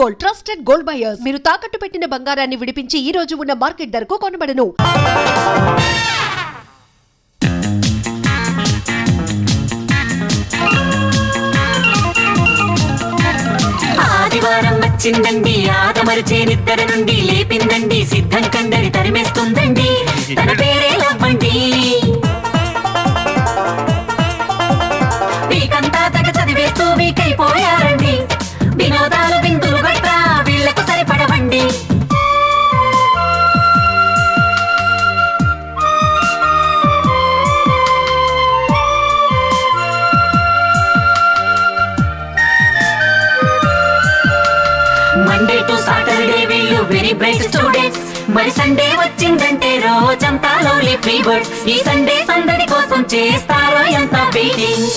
Gold, trusted gold buyers. మీరు తాకట్టు పెట్టిన బంగారాన్ని విడిపించి ఈ రోజు ఉన్న మార్కెట్ ధరకు కొనబడను. ఆదివారం వచ్చిందండి, ఆదమరిచేనిద్దరి నుండి లేపిందండి, సిద్ధం కందరి తరిమేస్తుందండి, తన పేరే లవ్వండి. వీకంతా తగ చదివేస్తూ వీకైపోయారండి, వినోదాలు విందులు గట్రా వీళ్లకు సరిపడవండి. మండే టు సాటర్డే వీళ్ళు వెరీ బ్రైట్ స్టూడెంట్స్, మరి సండే వచ్చిందంటే రోజంతా లవ్లీ ఫ్రీ బర్డ్స్. ఈ సండే సందడి కోసం చేస్తారో ఎంత waiting.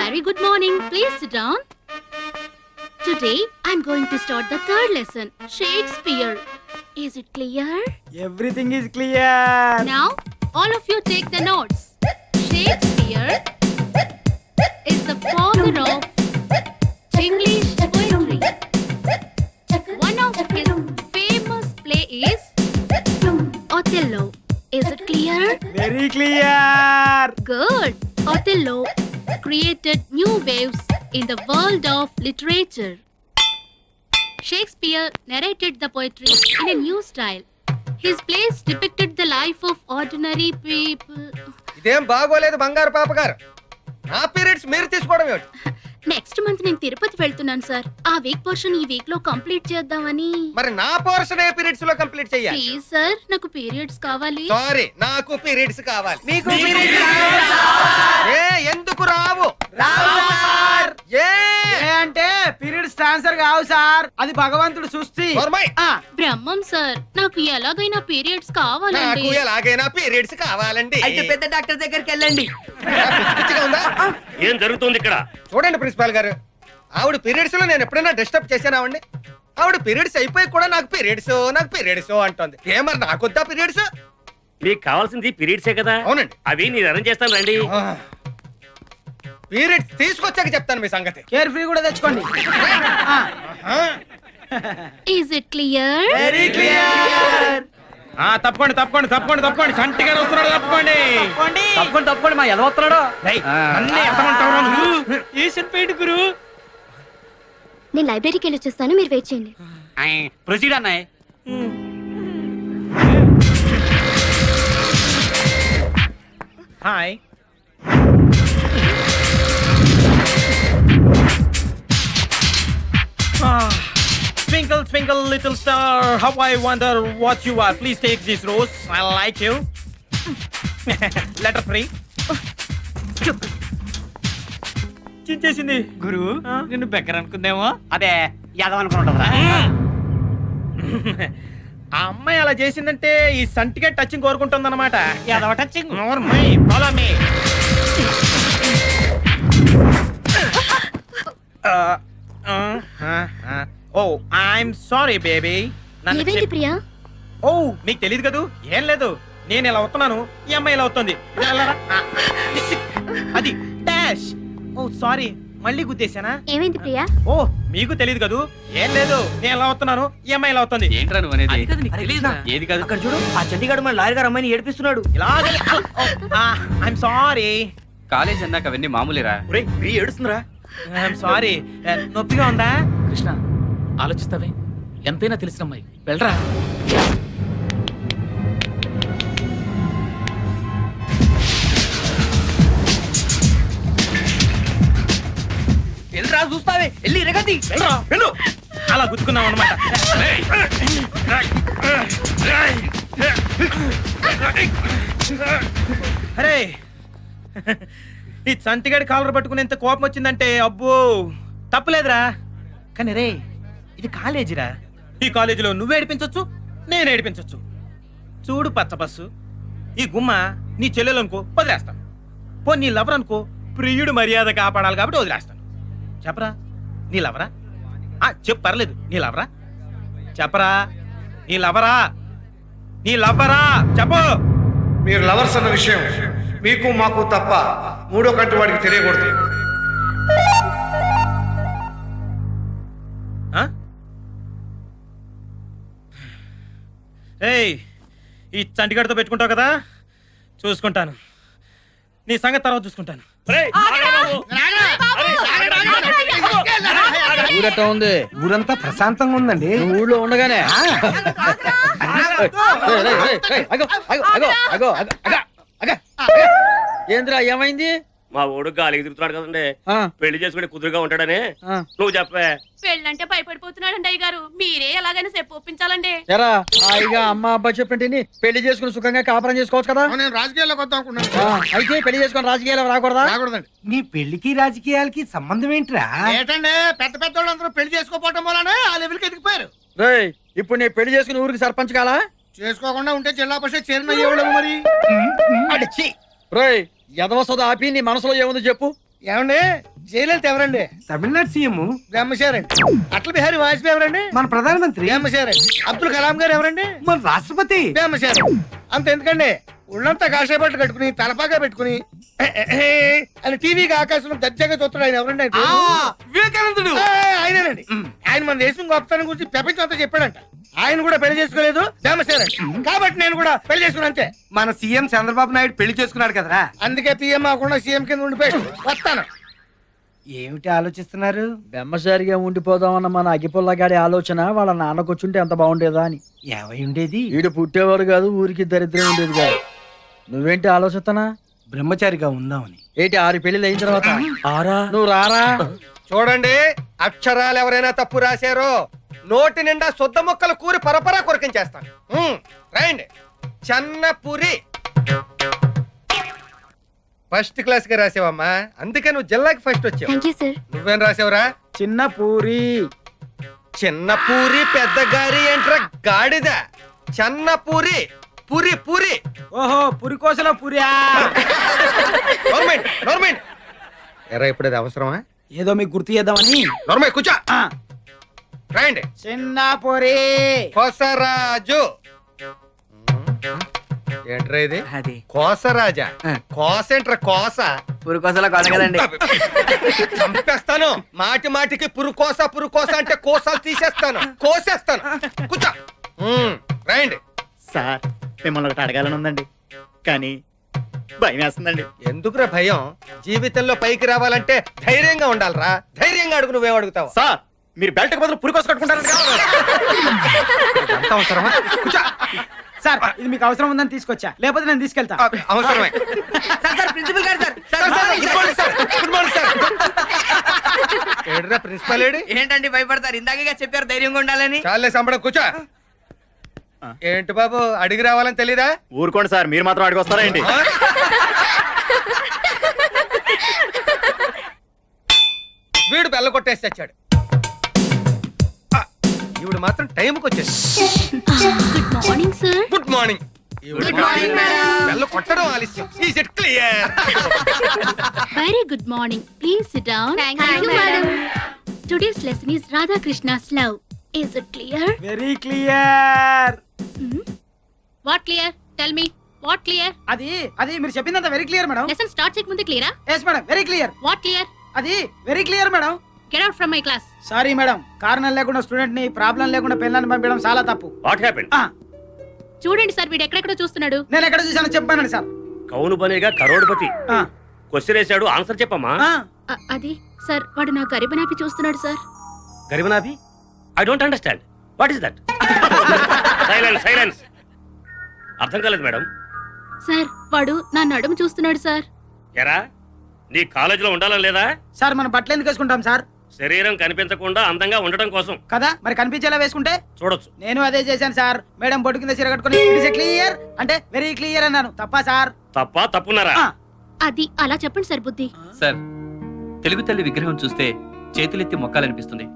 Very good morning. Please sit down. Today I'm going to start the third lesson, Shakespeare. Is it clear? Everything is clear. Now all of you take the notes. Shakespeare is the father of English poetry. One of his famous play is Othello. Is it clear? Very clear. Good. Othello created new waves in the world of literature. Shakespeare narrated the poetry in a new style. His plays depicted the life of ordinary people. ఇదేం బాగోలేదు బంగారు పాప గారు. నా periods మీరు తీసుకోవడం ఏమిటి? Next month నేను తిరుపతి వెళ్తున్నాను సార్. ఆ వీక్ పోర్షన్ ఈ వీక్ లో కంప్లీట్ చేద్దామని. మరి నా పోర్షన్ ఏ పీరియడ్స్ లో కంప్లీట్ చెయ్యాలి? ప్లీజ్ సార్, నాకు పీరియడ్స్ కావాలి. సారీ, నాకు పీరియడ్స్ కావాలి. మీకు ఏ ఎందుకు రావు? ఏ అంటే పీరియడ్స్ ట్రాన్స్ఫర్ కావు సార్, అది భగవంతుడు సృష్టి. నోర్మై. బ్రహ్మం సార్, నాకు ఎలాగైనా పీరియడ్స్ కావాలండి. నాకు ఎలాగైనా పీరియడ్స్ కావాలండి. అయితే పెద్ద డాక్టర్ దగ్గరికి వెళ్ళండి. పిచ్చిగా ఉందా? ఏం జరుగుతుంది ఇక్కడ? చూడండి ప్రిన్సిపాల్ గారు, ఆవిడ పీరియడ్స్ లో నేను ఎప్పుడైనా డిస్టర్బ్ చేశానావండి? ఆవిడ పీరియడ్స్ అయిపోయి కూడా నాకు పీరియడ్స్ అంటుంది. ఏమరి నాకొద్దా పీరియడ్స్? మీకు కావాల్సింది పీరియడ్సే కదా. అవునండి. అవి నేను అరేంజ్ చేస్తాను రండి. పీరియడ్స్ తీసుకొచ్చాక చెప్తాను మీ సంగతి. కేర్ ఫ్రీ కూడా తెచ్చుకోండి. Is it clear? Very clear. తప్పండి తప్పండి తప్పండి తప్పండి సంటిగా వస్తున్నాడు. తప్పండి తప్పకుండా తప్పకుండా మా ఎలా వస్తున్నాడు. అన్నీ ఎంతమంటావు? గురు నేను లైబ్రరీకి వెళ్ళి వచ్చేస్తాను, మీరు వెయిట్ చేయండి. ప్రొసీడ్ అన్నాయ్. Hi. Twinkle, twinkle, little star, how I wonder what you are. Please take this rose. I like you. Letter free. చించేసింది గురు నిన్ను బెక్కర్ అనుకుందేమో. అదే యాదవ్ అనుకుంటా. ఆ అమ్మాయి అలా చేసిందంటే ఈ సంటిగా టచింగ్ కోరుకుంటుంది అనమాట. Yadav touching. Follow me. Oh I'm sorry baby. ఏమైంది ప్రియా? ఓ మీకు తెలియదు కదూ. ఏం లేదు, నేను ఇలా వస్తున్నాను, ఈ అమ్మాయి ఇలా వస్తుంది. అది డాష్. ఓ సారీ, మళ్ళీ గుద్దేశానా? ఏమైంది ప్రియా? ఓ మీకు తెలియదు కదూ. ఏం లేదు, నేను ఇలా వస్తున్నాను, ఈ అమ్మాయి ఇలా వస్తుంది. ఏంట్రా నువ్వు అనేది? ఏది కాదు. అక్కడ చూడు, ఆ చండీగఢ్ మన లాయర్ గారు అమ్మాయిని ఏడిపిస్తున్నాడు. ఇలాగే ఐఎమ్ సారీ. కాలేజ్ అన్నాక అవన్నీ మామూలేరా. ఏడుస్తుందిరా. I'm sorry. నొప్పిగా ఉందా? కృష్ణ, ఆలోచిస్తావే, ఎంతైనా తెలిసిన అమ్మాయి, వెళ్ళరా. చూస్తావే వెళ్ళి ఇరగది వెళ్ళు. అలా గుద్దుకున్నాం అనమాట. అరే ఈ చంటిగాడి కాలర్ పట్టుకుని ఎంత కోపం వచ్చిందంటే అబ్బో తప్పులేదురా. కానీ రే ఇది కాలేజీరా. ఈ కాలేజీలో నువ్వు ఏడిపించొచ్చు, నేను ఏడిపించొచ్చు. చూడు పచ్చ బస్సు, ఈ గుమ్మ నీ చెల్లెలు అనుకో వదిలేస్తాను. పో నీ లవర్ అనుకో ప్రియుడు మర్యాద కాపాడాలి కాబట్టి వదిలేస్తాను. చెప్పరా నీ లవరా? చెప్పు పర్లేదు. నీ లవరా? చెప్పరా నీ లవరా? నీ లవరా చెప్పు. మీరు లవర్స్ అన్న విషయం మీకు మాకు తప్ప మూడో కంటి వాడికి తెలియకూడదు. ఏయ్ ఈ చంటిగడితో పెట్టుకుంటావు కదా, చూసుకుంటాను. నీ సంగతి తర్వాత చూసుకుంటాను. ఊరట ఉంది, ఊరంతా ప్రశాంతంగా ఉందండి. ఊళ్ళో ఉండగానే ఏంద్రా ఏమైంది? మా ఓడు గాలికి తిరుగుతున్నాడు కదండి, పెళ్లి చేసుకుని కుదురుగా ఉంటాడని నువ్వు చెప్పే. పెళ్ళంటే భయపడిపోతున్నాడండి అయ్య గారు, మీరే ఎలాగైనా చెప్పు ఒప్పించాలండి. ఎరా హాయిగా అమ్మ అబ్బా చెప్పండి పెళ్లి చేసుకుని సుఖంగా కాపురం చేసుకోవచ్చు కదా. నేను రాజకీయాల్లోకి వద్దాం అనుకున్నాను. అయితే పెళ్లి చేసుకుని రాజకీయాలు రాకూడదా? రాకూడదండి. నీ పెళ్లికి రాజకీయాలకి సంబంధం ఏంట్రా? ఏంటంటే పెద్ద పెద్ద వాళ్ళందరూ పెళ్లి చేసుకోపోవడం వల్లనే ఆ లెవెల్కి ఎదిగిపోయారు. రేయ్ ఇప్పుడు నేను పెళ్లి చేసుకుని ఊరికి సర్పంచ్ కాలా? చేసుకోకుండా ఉంటే జిల్లా పరిషత్ చైర్మన్ అయ్యేవాళ్ళము మరి. అడిచి రేయ్ ఎదవసోద ఆపి నీ మనసులో ఏముంది చెప్పు. ఏమండి జయలలిత ఎవరండి? తమిళనాడు సీఎం బ్రహ్మశారండి. అటల్ బిహారీ వాజ్పేయి ఎవరండి? మన ప్రధానమంత్రి. బ్రహ్మశారండి. అబ్దుల్ కలాం గారు ఎవరండి? మన రాష్ట్రపతి. బ్రహ్మశారం. అంత ఎందుకండి ఒళ్ళంతా కాషాయ బట్టలు కట్టుకుని తలపాగా పెట్టుకుని అని టీవీకి ఆకాశంలో దర్జాగా చూస్తాడు ఆయన ఎవరండి? వివేకానందుడు. ఆయనేనండి. ఆయన మన దేశం గొప్పతనం గురించి ప్రపంచం అంతా చెప్పాడంట. ఆయన కూడా పెళ్లి చేసుకోలేదు బ్రహ్మశారం. కాబట్టి నేను కూడా పెళ్లి చేసుకున్నా అంతే. మన సీఎం చంద్రబాబు నాయుడు పెళ్లి చేసుకున్నాడు కదరా. అందుకే పిఎం అవ్వకుండా సీఎం కింద ఉండిపోయి వస్తాను. ఏమిటి ఆలోచిస్తున్నారు? బెమ్మసారిగా ఉండిపోదామన్న మన అగిపుల్లగాడి ఆలోచన వాళ్ళ నాన్నకొచ్చుంటే ఎంత బాగుండేదా అని. ఏమై ఉండేది? వీడు పుట్టేవాడు కాదు, ఊరికి దరిద్రం ఉండేది కాదు. నువ్వేంటి ఆలోచిస్తున్నా? బ్రహ్మచారిగా ఉందామని. ఏంటి 6 పెళ్లిళ్ళు అయిన తర్వాత నువ్వు రారా? చూడండి, అక్షరాలు ఎవరైనా తప్పు రాశారో నోటి నిండా శుద్ధ ముక్కలు కూరి పరపరా కొరికించేస్తాను. రైండి. చెన్నపురి ఫస్ట్ క్లాస్ గా రాసావమ్మా, అందుకే నువ్వు జిల్లాకి ఫస్ట్ వచ్చావు. Thank you sir. నువ్వేం రాసావురా? చిన్న పూరి. చిన్నపూరి పెద్ద గారి ఏంట్రా గాడిద? చెన్నపూరి పూరి పూరి. ఓహో పురికోసలో పురియా. గవర్నమెంట్ ఎరా ఇప్పుడు అది అవసరమా? ఏదో మీకు గుర్తు చేద్దామని. గవర్నమెంట్ కూర్చో. రండి. చిన్న పూరి కోసరాజు. ఏంట్రా ఇది? అది కోసరాజా? కోసేంట్రా కోస? పురికోసలో కోస కదండి. చంపేస్తాను. మాటి మాటికి పురుకోస అంటే కోసాలు తీసేస్తాను, కోసేస్తాను. కూర్చో. రండి. సార్ మిమ్మల్ని ఒకటి అడగాలని ఉందండి, కానీ భయం వేస్తుందండి. ఎందుకురా భయం? జీవితంలో పైకి రావాలంటే ధైర్యంగా ఉండాలిరా. ధైర్యంగా అడుగు. నువ్వేం అడుగుతావు? సార్ మీరు బెల్ట్ బదులు పురికోస కట్టుకుంటారు అవసరమా? కూర్చో. సార్ ఇది మీకు అవసరం ఉందని తీసుకొచ్చా, లేకపోతే నేను తీసుకెళ్తా. అవసరమే. ప్రిన్సిపల్ గారు సార్. Good morning sir. ఏడ్రా ప్రిన్సిపల్ ఏడి? ఏంటండి భయపడతారు? ఇందాక చెప్పారు ధైర్యంగా ఉండాలని. చాలే సంబడం. కూర్చో. ఏంటి బాబు అడిగి రావాలని తెలీదా? ఊరుకోండి సార్, మీరు మాత్రం అడిగి వస్తారా ఏంటి? వీడు బెల్ల కొట్టేసి తెచ్చాడు. ఈవిడ మాత్రం టైంకి వచ్చేసి. Good morning sir. Good morning. బెల్ల కొట్టడం ఆలస్యం. Is it clear? Very good morning. Please sit down. Thank you, madam. Today's lesson is Radha Krishna's love. Is it clear? Very clear. What clear? Tell me. What clear? అది మీరు చెప్పిందంత very clear madam. Lesson start చేయకముందే clear ఆ? Yes madam, very clear. What clear? అది very clear madam. Get out from my class. Sorry madam, కారణం లేకుండా student ని problem లేకుండా పెళ్ళని పంపించడం చాలా తప్పు. What happen? చూడండి సార్, వీడు ఎక్కడెక్కడో చూస్తున్నాడు. నేను ఎక్కడ చూసానో చెప్పానండి సార్. కౌను బనేగా కరోడ్పతి. క్వశ్చన్ వేసాడు, ఆన్సర్ చెప్పమ్మా. అది సార్, వాడు నా గరిబనాపి చూస్తున్నాడు సార్. గరిబనాభి? I don't understand. What is that? Silence. అర్థం కాలేదు మేడం. సార్ వాడు నా నడుము చూస్తున్నాడు సార్. ఎరా నీ కాలేజీలో ఉండాలా లేదా? సార్ మనం బట్టలు ఎందుకు వేసుకుంటాం సార్? శరీరం కనిపించకుండా అందంగా ఉండటం కోసం కదా మరి కనిపించేలా వేసుకుంటే చూడొచ్చు. నేను అదే చేశాను సార్. మేడం బొట్టు కింద చీర కట్టుకుని క్లియర్ అంటే వెరీ క్లియర్ అన్నాను. తప్పా సార్? తప్పున్నారా? అది అలా చెప్పండి సార్ బుద్ధి. సార్, తెలుగు తల్లి విగ్రహం చూస్తే చేతులెత్తి మొక్కాలనిపిస్తుంది.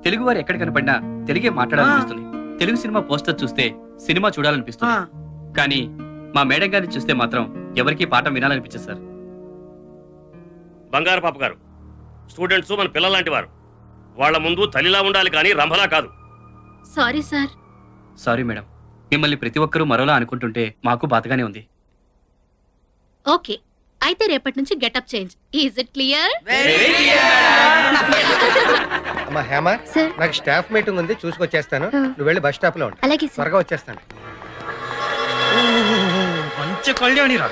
తెలుగు వారు ఎక్కడ కనపడినా తెలుగే మాట్లాడాలనిపిస్తుంది. తెలుగు సినిమా పోస్టర్ చూస్తే సినిమా చూడాలనిపిస్తుంది. కానీ మా మేడం గారిని చూస్తే మాత్రం ఎవరికీ పాఠం వినాలనిపించదు సార్. బంగారు పాప గారు, స్టూడెంట్స్ మన పిల్లలాంటి వారు. వాళ్ళ ముందు తల్లిలా ఉండాలి కానీ రంభలా కాదు. Sorry sir. సారీ మేడం, మిమ్మల్ని ప్రతి ఒక్కరూ మరోలా అనుకుంటుంటే మాకు బాధగానే ఉంది. ఓకే, అయితే రేపటి నుంచి getup change. Is it clear? అమ్మా హేమ, సార్. నాకు స్టాఫ్ మీటింగ్ ఉంది, చూసుకొచ్చేస్తాను. నువ్వు వెళ్ళి బస్ స్టాప్ లో ఉండు. అలాగే సార్. త్వరగా వచ్చేస్తాను. మంచి కళ్యాణి రా.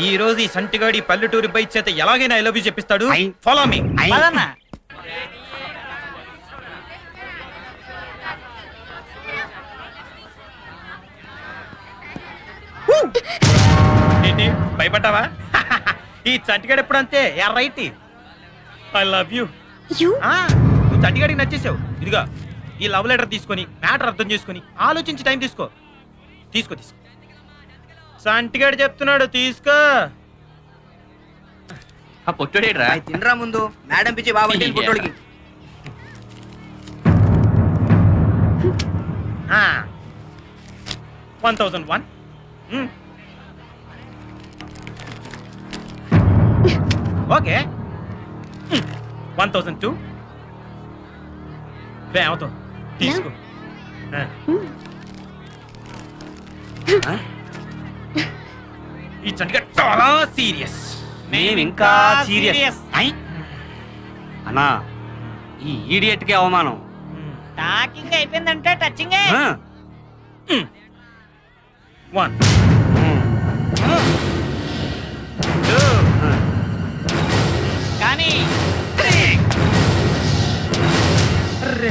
ఈ రోజు ఈ సంటిగాడి పల్లెటూరి బైక్ చేత ఎలాగైనా ఐ లవ్ యూ చెప్పిస్తాడు. Follow me. ఏంటి భయపడ్డావా? ఈ చంటిగాడు ఎప్పుడు అంతే రైట్. I love you. నువ్వు చంటిగాడికి నచ్చేసావు. ఇదిగా ఈ లవ్ లెటర్ తీసుకొని మ్యాటర్ అర్థం చేసుకొని ఆలోచించి టైం తీసుకో. తీసుకో తీసుకో. సంటిగాడు చెప్తున్నాడు, తీసుకో. ఆ పొట్టుడేడ్రా? తినరా ముందు మేడం పిచ్చి బాబు పొట్టోడికి. 1001. ఓకే. 1002. అవుతావు, తీసుకో. ఈ చంటిగా చాలా సీరియస్. ఇంకా సీరియస్ అన్నా, ఈ ఈడియట్ కి అవమానం. టాకింగ్ అయిపోయిందంటే టచింగ్. 1 2 కానీ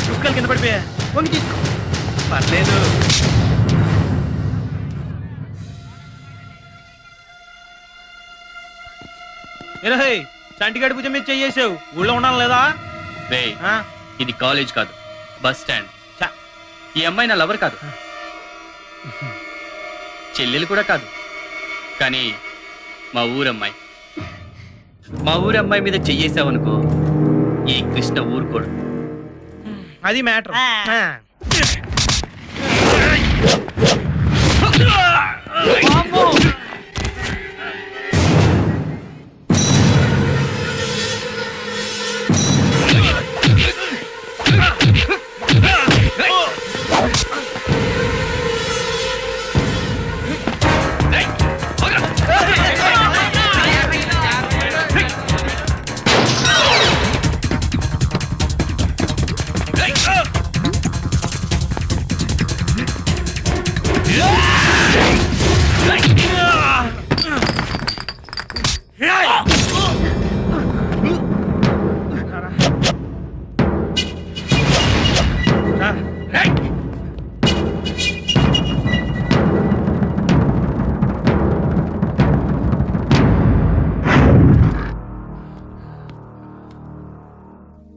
కుక్కలు కింద పడిపోయా. వంగి తీసుకో. పర్లేదు. చంటిగాడి భుజం మీద చెయ్యేసావు. ఊళ్ళో ఉండాలి లేదా? రేయ్, ఇది కాలేజ్ కాదు, బస్ స్టాండ్. ఈ అమ్మాయి నా లవర్ కాదు, చెల్లెలు కూడా కాదు, కానీ మా ఊరమ్మాయి. మా ఊరమ్మాయి మీద చెయ్యేసావనుకో, ఈ కృష్ణ ఊరుకోడు. అది మ్యాటర్.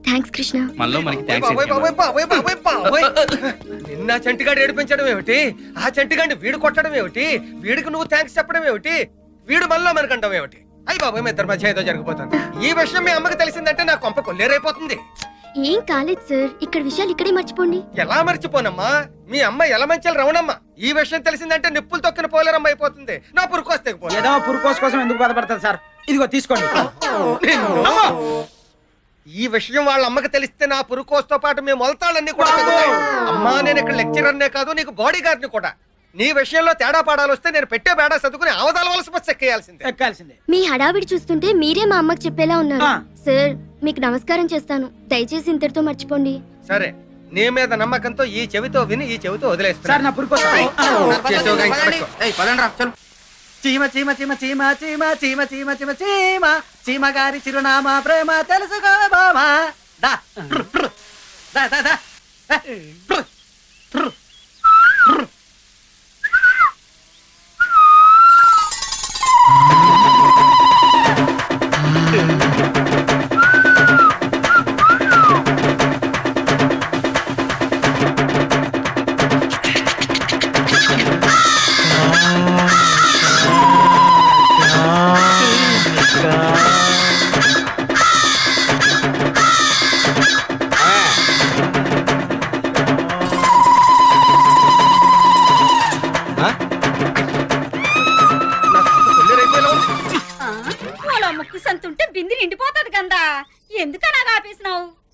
థ్యాంక్స్ కృష్ణ. మనలో మనకి థ్యాంక్స్. నిన్న చంటిగాడు ఏడిపించడం ఏమిటి? ఆ చంటిగాడిని వీడు కొట్టడం ఏమిటి? వీడికి నువ్వు థ్యాంక్స్ చెప్పడం ఏమిటి? వీడు మనలో మనకంటావు ఏమిటి? అయ్యి బాబాయ్, మీ ఇద్దరి మధ్య ఏదో జరిగిపోతుంది. ఈ విషయం మీ అమ్మకి తెలిసిందంటే నా కొంప కొల్లేరైపోతుంది. ఏం కాలేదు సార్, ఇక్కడ విషయాలు ఇక్కడే మర్చిపోండి. ఎలా మర్చిపోనమ్మా? మీ అమ్మ ఎలమంచెల రవణమ్మ. ఈ విషయం తెలిసిందంటే నిప్పులు తొక్కిన పోలేరమ్మ అయిపోతుంది. నా పురుకోస్తే ఏదో పురుకోస్ కోసం ఎందుకు బాధపడతారు సార్? ఇదిగో తీసుకోండి. ఈ విషయం వాళ్ళ అమ్మకి తెలిస్తే నా పురుకోస్తో పాటు మీ మొలతాళ్ళన్నీ కూడా తగ్గుతాయి. అమ్మా, నేను ఇక్కడ లెక్చరర్నే కాదు, నీకు బాడీ గార్డ్ని కూడా. నీ విషయంలో తేడా పాడాలు వస్తే నేను పెట్టే బేడా చదువుకుని అవదాల వలస బస్ ఎక్కేయాల్సిందే. మీ హడావిడి చూస్తుంటే మీరే మా అమ్మకి చెప్పేలా ఉన్నారు. సార్, మీకు నమస్కారం చేస్తాను. దయచేసి ఇంతటితో మర్చిపోండి. సరే, నీ మీద నమ్మకంతో ఈ చెవితో విని ఈ చెవితో వదిలేస్తా. సార్, నా పురుకోస్. చీమ చీమ చీమ చీమ చీమ చీమ చీమ చీమ చీమ చీమ గారి చిరునామా ప్రేమ తెలుసుకో బామా. దా దా దా దా.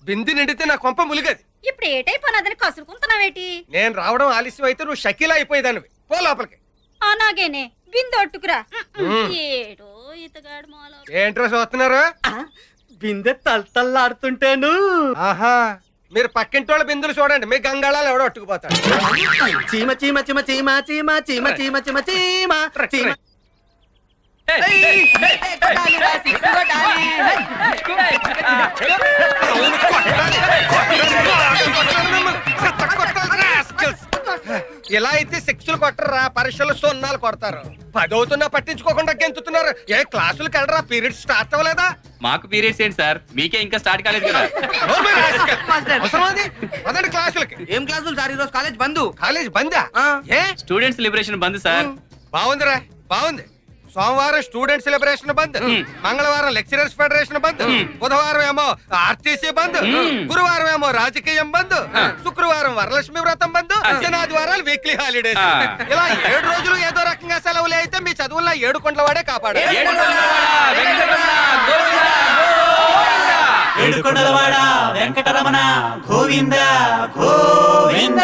బింది నిండితే నా కొంప ములిగది. ఇప్పుడు ఏటైపోయినదని కసురుకుంటున్నావేటి? నేను రావడం ఆలస్యం అయితే నువ్వు షకీలా అయిపోయేదానివి. పో లోపలికి. అలాగేనే బిందొట్టుకురా. ఉమ్. ఏడో ఇతగాడు మాలో. ఏంట్రా చూస్తున్నారు? బిందె తల్తల్లాడుతుంటేను ఆహా, మీరు పక్కింటి వాళ్ళ బిందులు చూడండి, మీ గంగాళాలు ఎవడో అట్టుకుపోతాడు. చీమ చీమ చీమ చీమ చీమ చీమ చీమ చీమ చీమ చీమ ఇలా అయితే శిక్షలు కొట్టరా, పరీక్షలు సున్నాలు కొడతారు. 10 అవుతున్నా పట్టించుకోకుండా గెంతుతున్నారు. ఏ క్లాసులకు వెళ్ళరా? పీరియడ్ స్టార్ట్ అవ్వలేదా? మాకు పీరియడ్స్ ఏంటి సార్, మీకే ఇంకా స్టార్ట్ కాలేదు కదా. మొదటి క్లాసులకి. ఏం క్లాసులు సార్? ఈరోజు కాలేజ్ బంద్. కాలేజ్ బందా? ఏ? స్టూడెంట్స్ లిబరేషన్ బంద్ సార్. బాగుందిరా, బాగుంది. సోమవారం స్టూడెంట్ సెలబ్రేషన్ బంద్, మంగళవారం లెక్చరర్స్ ఫెడరేషన్ బంద్, బుధవారం ఏమో ఆర్టీసీ బంద్, గురువారం ఏమో రాజకీయం బంద్, శుక్రవారం వరలక్ష్మి వ్రతం బంద్, శనాదివారాలు వీక్లీ హాలిడేస్. ఇలా 7 రోజులు ఏదో రకంగా సెలవులే. అయితే మీ చదువుల్లో 7 కొండల వాడే కాపాడు. ఏడుకొండలవాడ వెంకటరమణ గోవింద గోవింద.